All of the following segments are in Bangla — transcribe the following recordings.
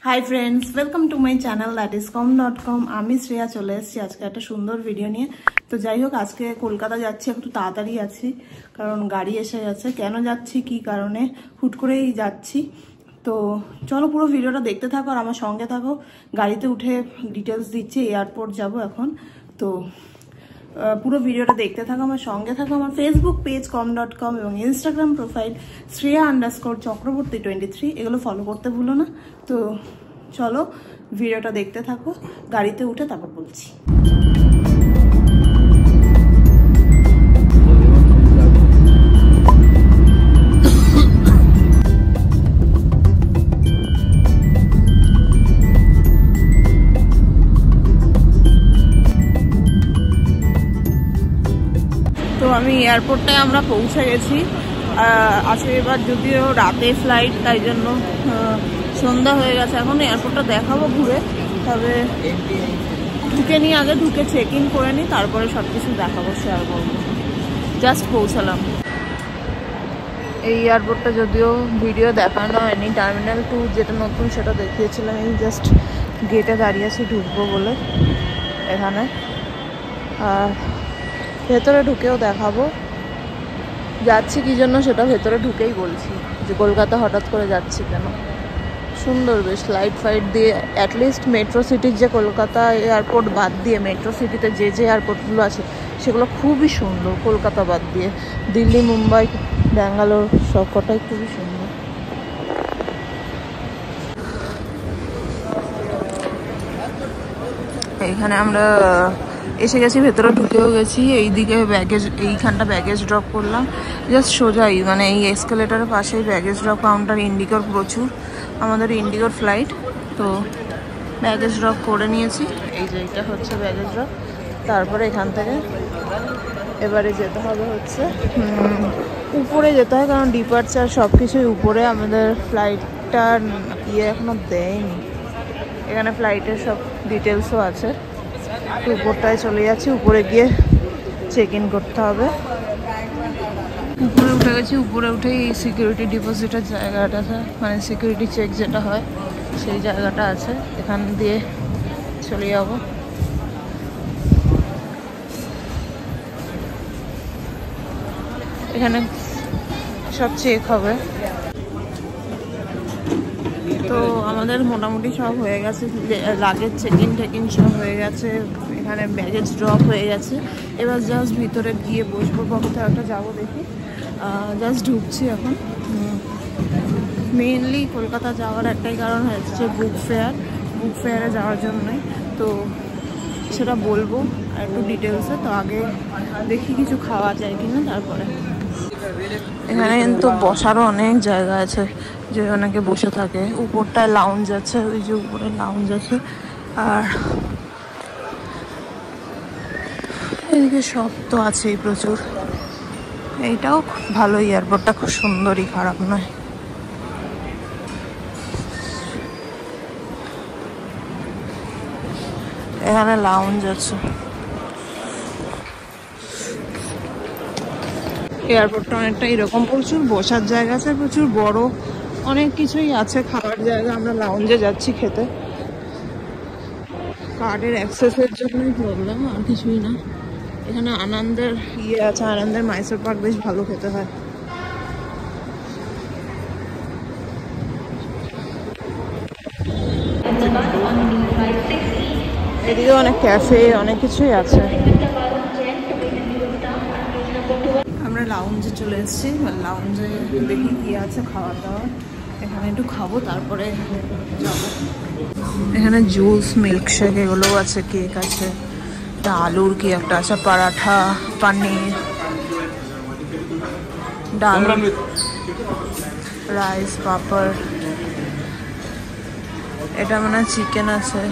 High friends welcome to my channel that is com.com আমি শ্রেয়া চলে এসেছি আজকে একটা সুন্দর ভিডিও নিয়ে। তো যাই হোক আজকে কলকাতা যাচ্ছি, একটু তাড়াতাড়ি আছি কারণ গাড়ি এসে গেছে। কেন যাচ্ছি কি কারণে হুট করেই যাচ্ছি, তো চলো পুরো ভিডিওটা দেখতে থাকো আর আমার সঙ্গে থাকো। গাড়িতে উঠে ডিটেলস দিচ্ছি, এয়ারপোর্ট যাব এখন। তো পুরো ভিডিওটা দেখতে থাকো, আমার সঙ্গে থাকো। আমার ফেসবুক পেজ com.com এবং ইনস্টাগ্রাম প্রোফাইল শ্রেয়া_চক্রবর্তী 23 এগুলো ফলো করতে ভুলো না। তো চলো ভিডিওটা দেখতে থাকো, গাড়িতে উঠে তারপর বলছি। তো আমি এয়ারপোর্টে আমরা পৌঁছে গেছি। আজকে এবার যদিও রাতে ফ্লাইট, তাই জন্য সন্ধ্যা হয়ে গেছে। এখন এয়ারপোর্টটা দেখাবো ঘুরে, তবে ঢুকে নিয়ে আগে ঢুকে চেক ইন করে নিই, তারপরে সব কিছু দেখাবো, শেয়ার করবো। জাস্ট পৌঁছালাম। এই এয়ারপোর্টটা যদিও ভিডিও দেখানো হয়নি, টার্মিনাল 2 যেটা নতুন সেটা দেখিয়েছিলাম। এই জাস্ট গেটে দাঁড়িয়ে আছি ঢুকবো বলে এখানে, আর ভেতরে ঢুকেও দেখাবো যাচ্ছি কি জন্য, সেটা ভেতরে ঢুকেই বলছি যে কলকাতা হঠাৎ করে যাচ্ছি কেন। সুন্দর বেশ লাইট ফাইট দিয়ে, অ্যাটলিস্ট মেট্রো সিটির যে কলকাতা এয়ারপোর্ট বাদ দিয়ে মেট্রো সিটিতে যে এয়ারপোর্টগুলো আছে সেগুলো খুবই সুন্দর। কলকাতা বাদ দিয়ে দিল্লি, মুম্বাই, ব্যাঙ্গালোর সব কটাই খুবই সুন্দর। এইখানে আমরা এসে গেছি, ভেতরে ঢুকেও গেছি। এইদিকে ব্যাগেজ, এইখানটা ব্যাগেজ ড্রপ করলাম জাস্ট সোজাই, মানে এই এসকেলেটারের পাশেই ব্যাগেজ ড্রপ কাউন্টার। ইন্ডিগোর প্রচুর, আমাদের ইন্ডিগোর ফ্লাইট, তো ব্যাগেজ ড্রপ করে নিয়েছি। এই যে এটা হচ্ছে ব্যাগেজ ড্রপ। তারপরে এখান থেকে এবারে যেতে হবে হচ্ছে উপরে যেতে হয়, কারণ ডিপার্চার সব কিছুই উপরে। আমাদের ফ্লাইটটা এখনো দেয়নি, এখানে ফ্লাইটের সব ডিটেলসও আছে। উপরটায় চলে যাচ্ছি, উপরে গিয়ে চেক ইন করতে হবে। উপরে উঠে গেছি, উপরে উঠেই সিকিউরিটি ডিপোজিটের জায়গাটা আছে, মানে সিকিউরিটি চেক যেটা হয় সেই জায়গাটা আছে। এখান দিয়ে চলে যাব। এখানে সব চেক হবে। তো আমাদের মোটামুটি সব হয়ে গেছে, লাগেজ চেক ইন টেকিন সব হয়ে গেছে, এখানে ব্যাগেজ ড্রপ হয়ে গেছে। এবার জাস্ট ভিতরে গিয়ে বসবো, কোথাও একটা যাবো দেখি। জাস্ট ঢুকছি এখন। মেইনলি কলকাতা যাওয়ার একটাই কারণ হচ্ছে বুক ফেয়ারে যাওয়ার জন্যই। তো সেটা বলবো আর একটু ডিটেলসে। তো আগে দেখি কিছু খাওয়া যায় কিনা, তারপরে। এখানে কিন্তু বসারও অনেক জায়গা আছে, যে অনেকে বসে থাকে। উপরটায় লাউঞ্জ আছে, ওই যে উপরে লাউঞ্জ আছে, আর এদিকে সব তো আছেই প্রচুর। এইটাও ভালো, এয়ারপোর্টটা খুব সুন্দরই, খারাপ নয়। এখানে লাউঞ্জ আছে। এয়ারপোর্টটা অনেকটা এরকম, প্রচুর বসার জায়গা আছে, প্রচুর বড়, অনেক কিছুই আছে। খাবার জায়গা, আমরা লাউঞ্জে যাচ্ছি খেতে। কার্ডের অ্যাক্সেসের জন্যই প্রবলেম, আর কিছুই না। এখানে আনন্দের আছে, আনন্দের মাইসোর পাক বেশ ভালো খেতে হয়। এদিকে অনেক ক্যাফে, অনেক কিছুই আছে। আমরা লাউঞ্জে চলে এসেছি, লাউঞ্জে দেখি কি আছে খাওয়া দাওয়া। এখানে একটু খাবো, তারপরে যাবো। এখানে জুস, মিল্কশেক এগুলোও আছে, কেক আছে, আলুর কি একটা আছে, পরাঠা, পনির, ডাল, রাইস, পাপড়। এটা মানে চিকেন আছে,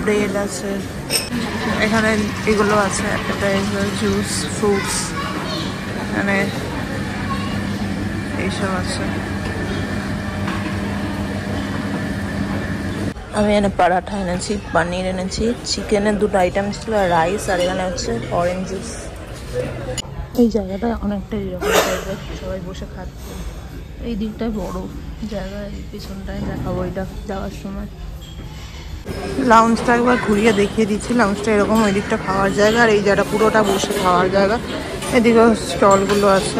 ব্রেড আছে। এখানে এগুলো আছে, অ্যাপেটাইজার, জুস, ফ্রুটস, এখানে এইসব আছে। আমি এখানে পরাঠা এনেছি, পনির এনেছি, চিকেনের দুটো আইটেম ছিল, রাইস, আর এখানে হচ্ছে অরেঞ্জ জুস। এই জায়গাটা অনেকটাই এরকম টাইপের, সবাই বসে খাচ্ছে। এই দিকটায় বড় জায়গা, এই পিছনটায় দেখাবো এটা যাওয়ার সময়। লাউঞ্জটা একবার ঘুরিয়ে দেখিয়ে দিচ্ছি। লাউঞ্জটা এরকম, ওই দিকটা খাওয়ার জায়গা আর এই জায়গাটা পুরোটা বসে খাওয়ার জায়গা। এদিকেও স্টলগুলো আছে।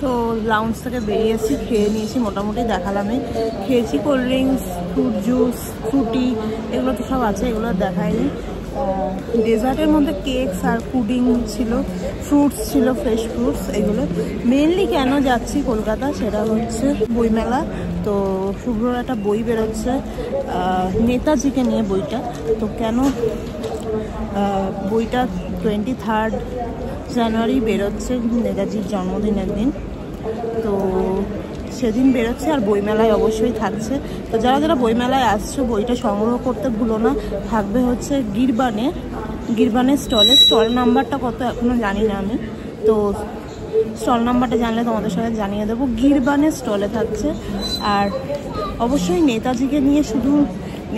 তো লাউঞ্জ থেকে বেরিয়েছি, খেয়ে নিয়েছি, মোটামুটি দেখালামই। খেয়েছি cold drinks, fruit juice, Frooti, এগুলো তো সব আছে, এগুলো দেখায়নি। ডেজার্টের মধ্যে কেকস আর পুডিং ছিল, ফ্রুটস ছিল, ফ্রেশ ফ্রুটস। এগুলো মেনলি কেন যাচ্ছি কলকাতা সেটা হচ্ছে বইমেলা। তো শুভ্রর একটা বই বেরোচ্ছে নেতাজিকে নিয়ে বইটা। তো কেন বইটা 23 জানুয়ারি বেরোচ্ছে, নেতাজির জন্মদিনের দিন। তো সেদিন বেরোচ্ছে আর বইমেলায় অবশ্যই থাকছে। তো যারা যারা বইমেলায় আসছো বইটা সংগ্রহ করতে ভুলো না। থাকবে হচ্ছে গিরবানের স্টলে। স্টল নাম্বারটা কত এখনও জানি না আমি, তো স্টল নাম্বারটা জানলে তোমাদের সাথে জানিয়ে দেবো। গিরবানের স্টলে থাকছে। আর অবশ্যই নেতাজিকে নিয়ে, শুধু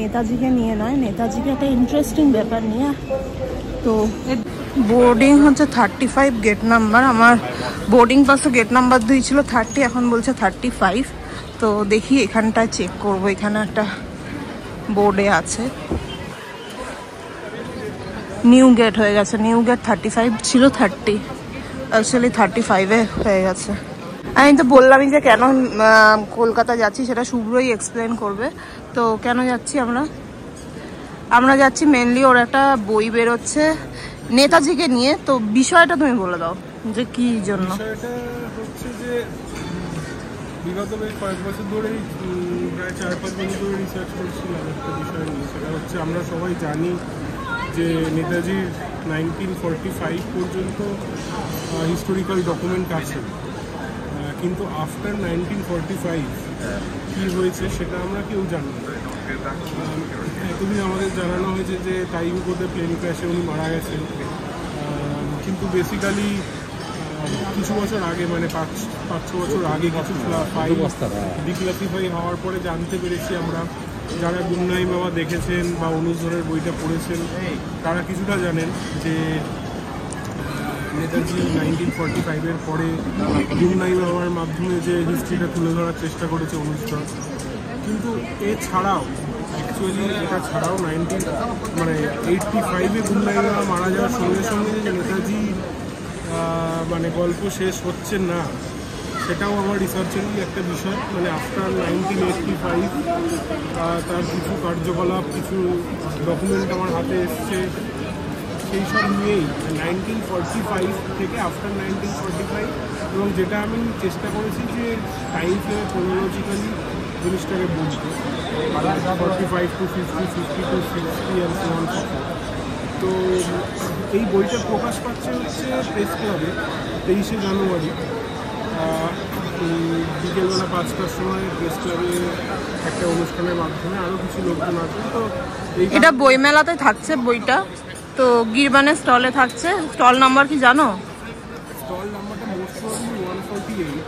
নেতাজিকে নিয়ে নয়, নেতাজিকে একটা ইন্টারেস্টিং ব্যাপার নিয়ে। তো বোর্ডিং হচ্ছে 35 গেট নাম্বার। আমার বোর্ডিং পাসে গেট নাম্বার দিয়েছিল 30, এখন বলছে 35। তো দেখি এখানটায় চেক করবো, এখানে একটা বোর্ডে আছে নিউ গেট হয়ে গেছে। নিউ গেট 35 ছিল, 30 অ্যাকচুয়ালি 35-এ হয়ে গেছে। আমি তো বললামই যে কেন কলকাতা যাচ্ছি, সেটা শুভ্রই এক্সপ্লেন করবে। তো কেন যাচ্ছি আমরা যাচ্ছি মেনলি ওর একটা বই বেরোচ্ছে নেতাজিকে নিয়ে। তো বিষয়টা তুমি বলে দাও যে কি জন্য। বিষয়টা হচ্ছে যে বিগত বেশ কয়েক বছর ধরেই, প্রায় 4-5 বছর ধরে রিসার্চ করছিলাম একটা বিষয় নিয়ে। সেটা হচ্ছে আমরা সবাই জানি যে নেতাজির 1945 পর্যন্ত হিস্টোরিক্যাল ডকুমেন্ট আছে, কিন্তু আফটার 1945 কী হয়েছে সেটা আমরা কেউ জানি না। এতদিন আমাদের জানানো হয়েছে যে টাইম কোডে প্লেন ক্র্যাশে উনি মারা গেছেন, কিন্তু বেসিক্যালি কিছু বছর আগে, মানে 5-6 বছর আগে কিছু ফাইল ডিক্লাসিফাই হওয়ার পরে জানতে পেরেছি আমরা, যারা গুমনাই বাবা দেখেছেন বা অনুজধরের বইটা পড়েছেন তারা কিছুটা জানেন যে নেতাজি 1945-এর পরে গুমনাই বাবার মাধ্যমে যে হিস্ট্রিটা তুলে ধরার চেষ্টা করেছে অনুজধর। কিন্তু এছাড়াও অ্যাকচুয়ালি এটা ছাড়াও 85-এ গুমনাই বাবা মারা যাওয়ার সঙ্গে সঙ্গে যে নেতাজি মানে গল্প শেষ হচ্ছে না, সেটাও আমার রিসার্চেরই একটা বিষয়। মানে আফটার 1985 তার কিছু কার্যকলাপ, কিছু ডকুমেন্ট আমার হাতে এসছে, সেই সব নিয়েই 1945 থেকে আফটার 1945, এবং যেটা আমি চেষ্টা করেছি যে টাইম ফ্রেমে ক্রোনোলজিক্যালি জিনিসটাকে বুঝতে, 45 to 50, 50 to 60 and so on. তো এই বইটা প্রকাশ পাচ্ছে হচ্ছে প্রেস ক্লাবে 23শে জানুয়ারি বিকেলবেলা 5টার সময় প্রেস ক্লাবে একটা অনুষ্ঠানের মাধ্যমে। আরও কিছু লোকজন আছে। তো এটা বইমেলাতে থাকছে বইটা, তো গিরবানের স্টলে থাকছে। স্টল নাম্বার কি জানো? স্টল নাম্বারটা মোস্ট প্রবাবলি 148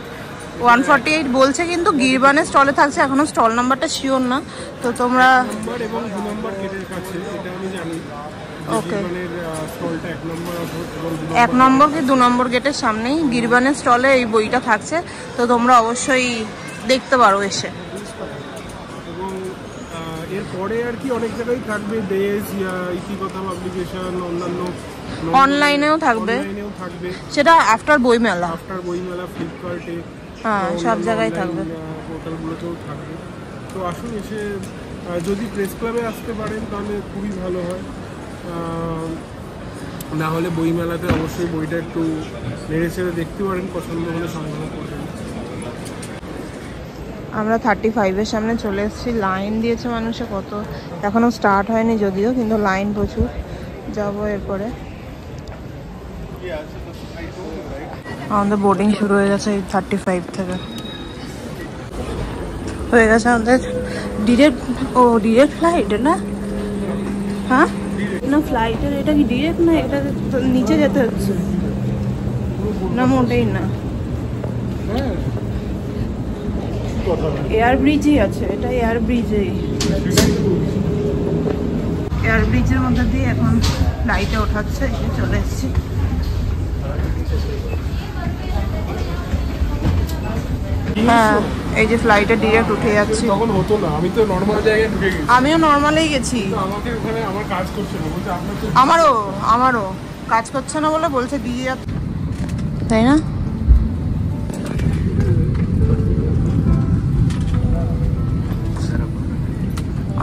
148 বলছে, কিন্তু গিরবানের স্টলে থাকছে, এখনো স্টল নাম্বারটা শিওর না। তো তোমরা নাম্বার এবং 2 নম্বর গেটের কাছে, এটা আমি জানি। ওকে, স্টলটা 1 নম্বর এবং 1 নম্বর কি 2 নম্বর গেটের সামনেই গিরবানের স্টলে এই বইটা থাকছে। তো তোমরা অবশ্যই দেখতে পারো এসে। এবং এরপরে আর কি অনেক জায়গায় থাকবে, দেশ, ইতিকথা পাবলিকেশন, অন্যান্য অনলাইনেও থাকবে, সেটা আফটার বইমেলা। ফ্লিপকার্টে, হ্যাঁ, সব জায়গায় থাকবে, পোর্টালগুলোতেও থাকবে। তো আসুন, এসে যদি প্রেস ক্লাবে আসতে পারেন তাহলে খুবই ভালো হয়। না হলে বইমেলাতে অবশ্যই বইটা একটু নেড়ে চেড়ে দেখতে পারেন, পছন্দ হলে সংগ্রহ করবেন। আমরা 35-এর সামনে চলে এসেছি। লাইন দিয়েছে মানুষে কত, এখনো স্টার্ট হয়নি যদিও, কিন্তু লাইন প্রচুর। যাবো এরপরে। আমাদের বোর্ডিং শুরু হয়ে গেছে এই 35 থেকে, হয়ে গেছে আমাদের ডিরেক্ট ফ্লাইট না? হ্যাঁ না, ফ্লাইটের এটা কি ডিরেক্ট না? এটা নিচে যেতে হচ্ছে না, মোটেই না, এয়ার ব্রিজই আছে, এটা এয়ার ব্রিজেই। এয়ার ব্রিজের মধ্যে দিয়ে এখন ফ্লাইটে ওঠাচ্ছে। চলে এসেছি। হ্যাঁ এই যে ফ্লাইটে ডিরেক্ট উঠে যাচ্ছি। তখন হতো না, আমি তো নর্মাল জায়গায় ঢুকে গেছি। আমিও নর্মালেই গেছি। আমাকে ওখানে আমার কাজ করছে না, বলছে আপনার তো আমারও কাজ করছে না বলে বলছে দিয়ে যা, তাই না?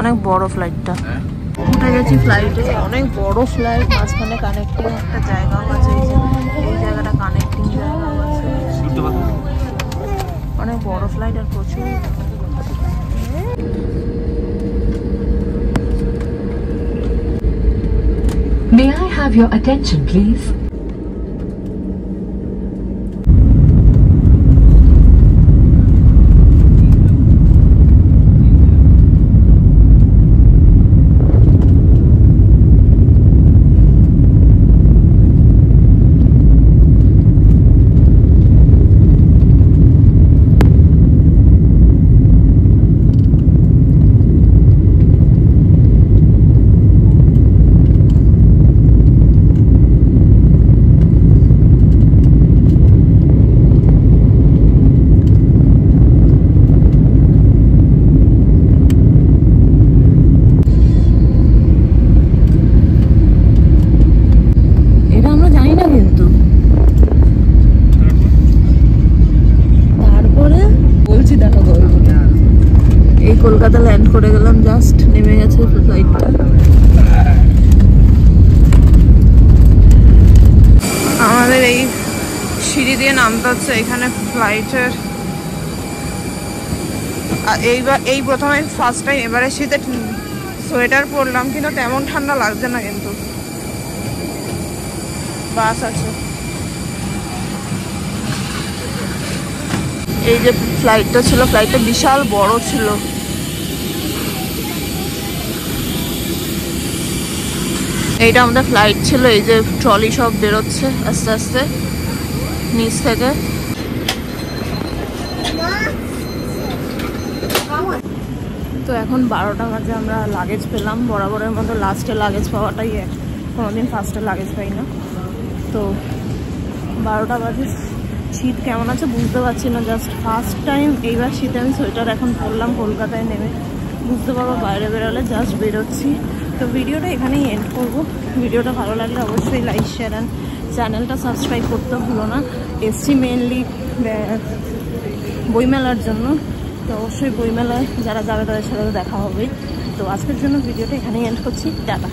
অনেক বড় ফ্লাইটটা। উঠে গেছি ফ্লাইটে, অনেক বড় ফ্লাইট, মাঝখানে কানেক্টিং একটা জায়গাও আছে। এই জায়গাটা কানেক্টিং জায়গাও আছে। অনেক বড় ফ্লাইট আর প্রচুর। May I have your attention, please? Kolkata land করে গেলাম, জাস্ট নেমে গেছে ফ্লাইটটা। আমাদের এই সিঁড়ি দিয়ে নামতে হচ্ছে এখানে ফ্লাইটের। এই প্রথমে ফার্স্ট টাইম এবারে শীতে সোয়েটার পরলাম, কিন্তু তেমন ঠান্ডা লাগছে না। কিন্তু বাস আছে। এই যে ফ্লাইটটা ছিল, ফ্লাইটটা বিশাল বড় ছিল। এইটা আমাদের ফ্লাইট ছিল। এই যে ট্রলি সব বেরোচ্ছে আস্তে আস্তে নিচ থেকে। তো এখন 12টা বাজে, আমরা লাগেজ পেলাম। বরাবরের মতো লাস্টে লাগেজ পাওয়াটাই কোনোদিন ফার্স্টে লাগেজ পাই না। তো 12টা বাজে। শীত কেমন আছে বুঝতে পারছি না, জাস্ট ফার্স্ট টাইম এইবার শীতে আমি সোয়েটার এখন পরলাম কলকাতায় নেমে। বুঝতে পারবো বাইরে বেরোলে, জাস্ট বেরোচ্ছি। তো ভিডিওটা এখানেই এন্ড করবো। ভিডিওটা ভালো লাগলে অবশ্যই লাইক শেয়ার অ্যান্ড চ্যানেলটা সাবস্ক্রাইব করতে ভুলো না। এসছি মেনলি বইমেলার জন্য, তো অবশ্যই বইমেলায় যারা যাবে তাদের সাথে দেখা হবে। তো আজকের জন্য ভিডিওটা এখানেই এন্ড করছি। টাটা।